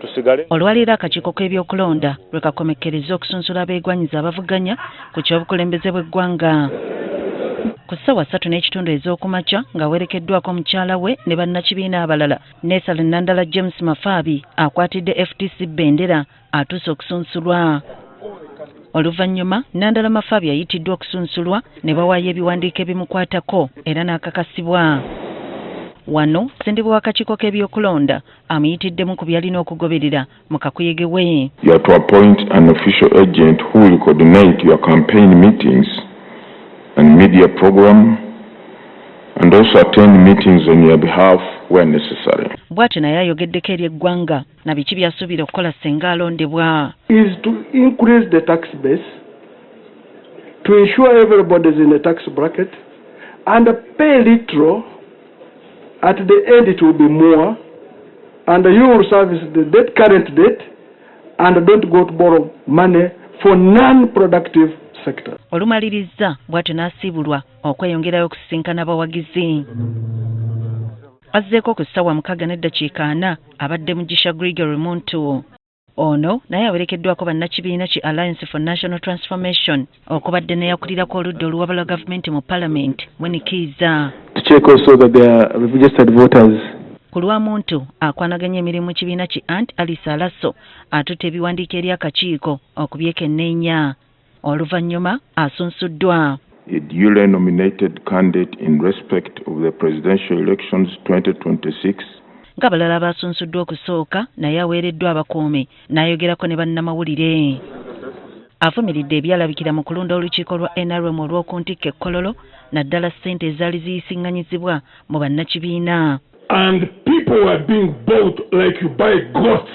tusigale. Olwaliro akakiiko k'ebyokulonda lwe kakomekkereza okusunsula abeegwanyiza abavuganya ku ky'obukulembeze bw'eggwanga. Ku ssaawa 3:30 ez'okumakya ng'awerekeddwako omukyala we ne bannakibiina abalala, Nesal Nandala James Mafaabi akwatidde FTC bendera atuuse okusunsulwa. Oluvannyuma Nandala Mafaabi yayitiddwa okusunsulwa ne bawaayo ebiwandiiko ebimukwatako era n'akakasibwa. Wano ssentebe w'akakiiko k'ebyokulonda amuyitiddemu ku byalina okugoberera mu kakuyege we. You are to appoint an official agent who will coordinate your campaign meetings and media program and also attend meetings on your behalf where necessary. Bw'atyo naye ayogeddeko eri eggwanga na biki by'asuubira okukola singa alondebwa. Is to increase the tax base, to ensure everybody is in the tax bracket, and pay little. At the end it will be more, and you will service the current debt, and don't go to borrow money for non-productive sector. Olumaliriza bw'atyo n'asiibulwa okweyongerayo okusisinkana abawagizi. Azzeeko ku ssaawa 6:40 abadde Mugisha Gregory Muntu. Ono naye awerekeddwako bannakibiina ki Alliance for National Transformation okubadde neyakulirako oludda oluwabala gavumenti mu Parliament Mwenikiiza. To check also that they are registered voters. Ku lwa Muntu akwanaganya emirimu mu kibiina ki Aunt Alice Alaso atutte ebiwandiiko eri akakiiko okubyekenneenya. Oluvannyuma asunsuddwa. A duly nominated candidate in respect of the presidential elections 2026. Ng'abalala baasunsuddwa okusooka naye aweereddwa abakuumi n'ayogerako ne bannamawulire. Avumiridde ebyalabikira mu kulonda olukiiko lwa NRM olw'okuntikka Kololo naddala ssente ezaali ziyisiŋŋanyizibwa mu bannakibiina. And people are being bought like you buy goats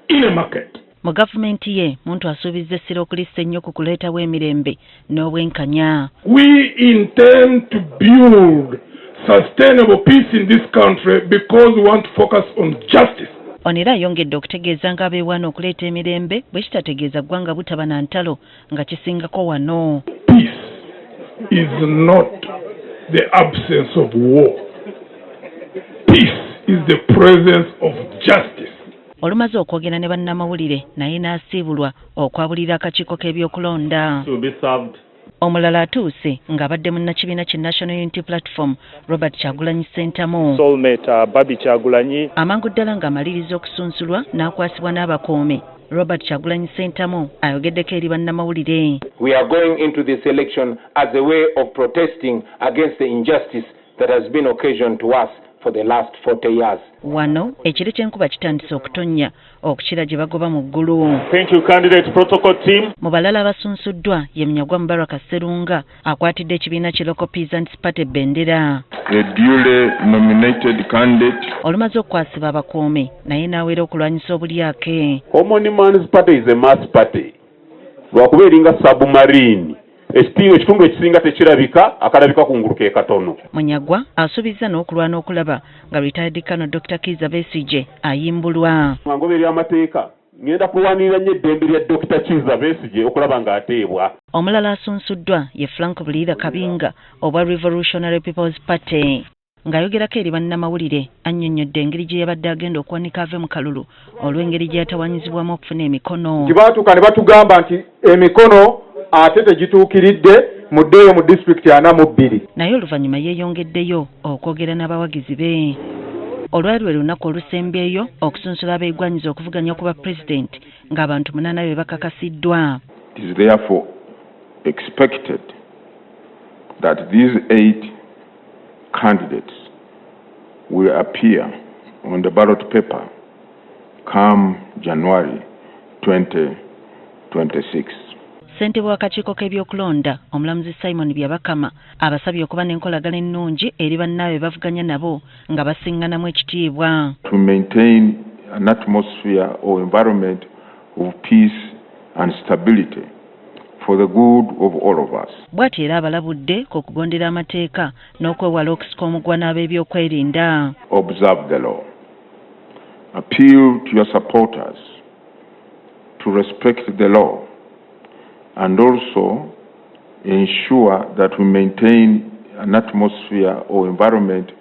in a market. Mu gavumenti ye Muntu asuubizza essira okulissa ennyo ku kuleetawo emirembe n'obwenkanya. We intend to build sustainable peace in this country because we want to focus on justice. Onera ayongedde okutegeeza ng'abeewaana okuleeta emirembe bwe kitategeeza ggwanga butaba na ntalo nga kisingako wano. Peace is not the absence of war. Peace is the presence of justice. Olumaze okwogera ne bannamawulire naye n'asiibulwa okwabulira akakiiko k'ebyokulonda. Omulala atuuse ng'abadde munnakibiina ki National Unity Platform Robert Kyagulanyi Ssentamu. Babi Kyagulanyi amangu ddala ng'amaliriza okusunsulwa n'akwasibwa n'abakuumi. Robert Kyagulanyi Ssentamu ayogeddeko eri bannamawulire. We are going into this election as a way of protesting against the injustice that has been occasioned to us for the last 40 years. Wano ekire ky'enkuba kitandise okutonnya okukira gye bagoba mu ggulu. Thank you candidate protocol team. Mu balala abasunsuddwa ye Munyagwa Mubaraka Sserunga akwatidde ekibiina ki Local Peasants Party bendera. A duly nominated candidate. Olumaze okukwasibwa abakuumi naye n'aweera okulwanyisa obulyake. Common Man's Party is a mass party. Lwakuba eringa submarine. Ekitundu ekisinga tekirabika akalabika ku ngulu ke katono. Munyagwa asuubizza n'okulwana okulaba nga retired Colonel Dr. Kizza Besigye ayimbulwa. Ng'oberera amateeka ngenda kulwanirira nnyo eddembe lya Dr. Kizza Besigye okulaba ng'ateebwa. Omulala asunsuddwa ye Frank Bulira Kabinga obwa Revolutionary People's Party. Ng'ayogerako eri bannamawulire annyonnyodde engeri gye yabadde agenda okuwanika ave mu kalulu olw'engeri gye yatawanyizibwamu okufuna emikono. Kibaatuuka ne batugamba nti emikono ate tegituukiridde muddeeyo mu disitulikiti 42. Naye oluvannyuma yeeyongeddeyo okwogera n'abawagizi be. Olwali lwe lunaku olusembyeyo okusunsula abeegwanyiza okuvuganya okuba pulezidenti ng'abantu 8 be bakakasiddwa. It is therefore expected that these 8 candidates will appear on the ballot paper come January 2026. Ssentebe w'akakiiko k'ebyokulonda omulamuzi Simon Byabakama abasabye okuba n'enkolagana ennungi eri bannaabwe bavuganya nabo nga basiŋŋanamu ekitiibwa. To maintain an atmosphere or environment of peace and stability for the good of all of us. Bw'atyo era abalabudde ku kugondera amateeka n'okwewala okusika omugwa n'ab'ebyokwerinda. Observe the law. Appeal to your supporters to respect the law and also ensure that we maintain an atmosphere or environment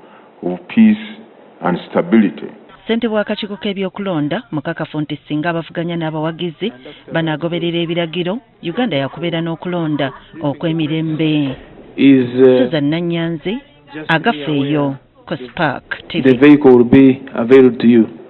of peace and stability. ssentebe w'akakiiko k'ebyokulonda mukakafu nti singa abavuganya n'abawagizi banaagoberera ebiragiro uganda yakubeera n'okulonda okw'emirembe. Susan Nanyanzi agafeeyo ku Spark TV. The vehicle will be available to you.